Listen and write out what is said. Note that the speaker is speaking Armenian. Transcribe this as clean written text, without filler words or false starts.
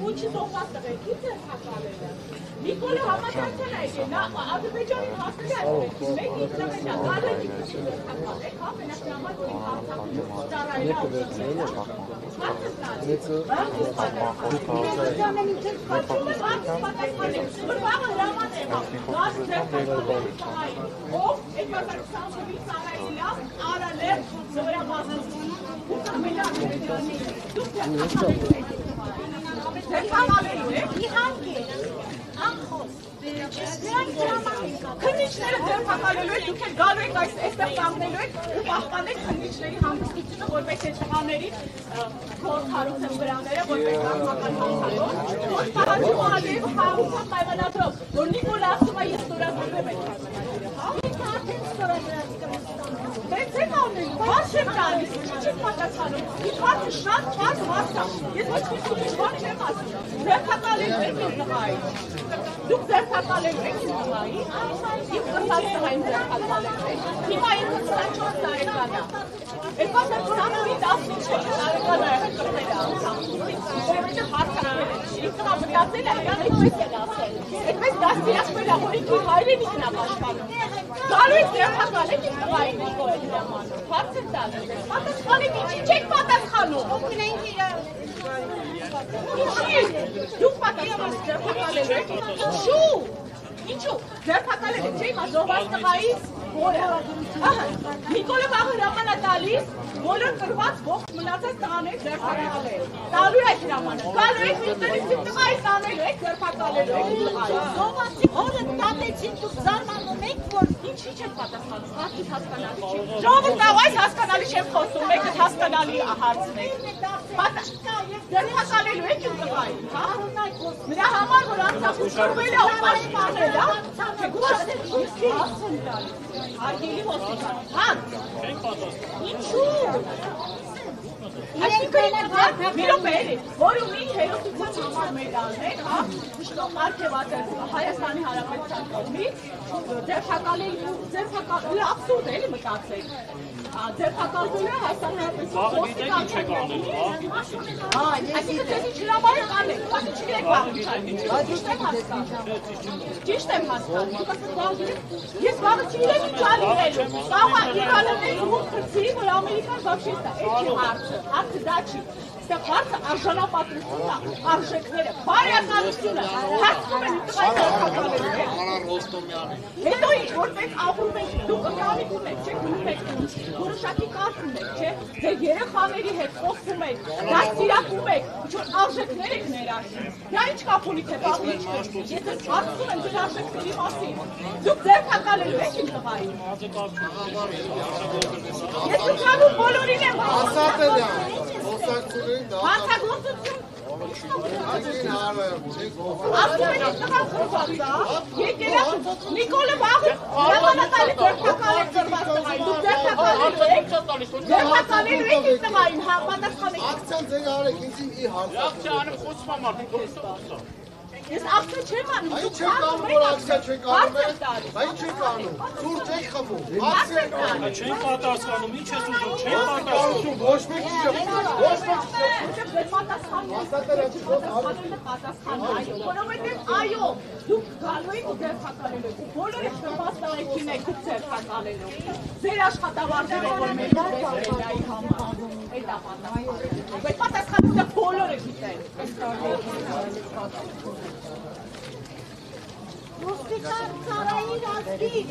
ու չզոհված տղեկից է հակալելը։ Նիկոլը համաձայնության է եկել, նա Ադրբեջանին հասնել է այդ մեկ ինքնավենա, գալու է հակալեք, հա, մենակ համար, որ իմ հարցակում ծառայելը աղջակները, հարցը ստանից, որ վաղը հրաման է հա, գազ ձերքատալերի տղային, ով 2020-ի ծառայելի լավ, արալեր, զվրաբազնություն, ու կամելա Ադրբեջանի, դուք ձերքատալելու եք, ձերքատալելու եք, իհարկե, անխոս, քննիչները ձերքատալելու եք, դուք գալու եք այստեղ կանգնելու եք ու պահպանեք քննիչների հանգստությունը, որպես այդ տղաների գործառույթ են վրաները, որպես արտական գործառույթ, որ Փարաջի Ալիևը խաղաղության պայմանագրով, որ Նիկոլը ասում է ես ստորագրում եմ այդ պայմանագրերը, հա? Ինքը արդեն ստորագրած Բայց եք անելու, հարց եմ տալիս, չեք պատասխանում, իմ հարցը շատ պարզ հարց է, ես ոչ մի բան չեմ ասում, ձերքատալելու եք իմ տղային, դուք ձերքատալելու եք իմ տղային, իմ կրտած տղային ձերքատալելու եք, հիմա ինքը 24 տարեկան է, 2020-ի 15 տարեկան է կրտել անգամ, որովհետև հարցակել է, իմ տղա մտածել է, իրան այդպես են ասել, այդպես դաստիարակվել է, որ ինքը հայրենիքն է պաշտպանում, գալու եք ձերքատալեք իմ տղային Նիկոլը հրամանում, հարց եմ տալիս, պատասխանեք ինչի չեք պատասխանում, ինչի, դուք պատասխանեք ձերքատալելու եք, շու, ինչու, ձերքատալել եք, չէ հիմա զոհված տղայից, Նիկոլը վաղը հրաման է տալիս, բոլոր կրված ողջ մնացած տղաների ձերքատալել, տալու եք հրամանը, գալու եք մինչդեռ իմ տղայից անելու եք, ձերքատալելու եք իմ տղային, զոհվածի օրը տատեցին դուք զարմանում եք, որ ինչի չեք պատասխանում, հարցից հասկանալի չէ, ժողովուրդ այս հասկանալի չեմ խոսում, մեկը հասկանալի հարցն եք, ձերքատալելու եք իմ տղային, հա, նրա համար, որ անցախուսրվել է ու պաշտպանել, հա, Արգելի ոստիկան, հատ, ինչու, այսինքն մի րոպե, որ ունի հերոսության համար մեդալներ, հա, արգևած է Հայաստանի Հանրապետության կողմից, ձերքատալելու, աբսուրդ է, էլի մտածեք, ձերքատալելու է Հայաստանի Հանրապետության ոստիկան, այսինքն ձեզ ինչ հրամայ եք անեք, բայց չգրեք բաղիչային, ճիշտ եմ հասկանում, ես բաղը չիրեմ ինչ ալիվելու, կաղա իրանանեց հուղ կրծի, որ Ամերիկան բավշեստ է, էդ չի հարցը դա չի, ստեղ հարցը արժանապատրությունն է, արժեքները, բարյականությունը, հասնում են տղայի ձերքատալելու է, հետո ինչ, որպես աղրում եք, դուք ընտանիք ունեք, չէ, գնում եք որոշակի կարգ ունեք, չէ, ձեր երեխաների հետ խոսում եք, դաստիարակում եք, ինչ-որ արժեքներ եք ներառնում, դա ինչ կապ ունի թե բաղիչ կրծի, ես ես հարցում եմ ձեր արժեքների մասին, դուք ձերքատալելու եք իմ տղային, ես ուսանում բոլորին եմ հանցագործություն ասում են իմ տղան խորված է, եկել է Նիկոլը վաղը հրամանատալի ձերքատալել ծրված տղային, դուք ձերքատալելու եք իմ տղային, պատասխանեք Ակցիան ձեր արեք, ինձ ի հարց Ակցիա անեմ խոսում եմ արդեն Ես ակցիա չեմ անում, Այն չեք անում, որ ակցիա չեք անում, այն չեք անում, ծուր չեք խմում, Չեն պատասխանում, ինչ ես ուզում, չեն պատասխանում ոչ մեկ չի որովհետև այո, դուք գալու եք ու ձերքատալելու եք, բոլորը շփված տղեկին եք դուք ձերքատալելու, ձեր աշխատավարձերը որ մեր դեսրելայի համար, այդ է պատասխանը, բայց պատասխանը բոլորը գիտեն, Ոստիկան ծառայի ազգի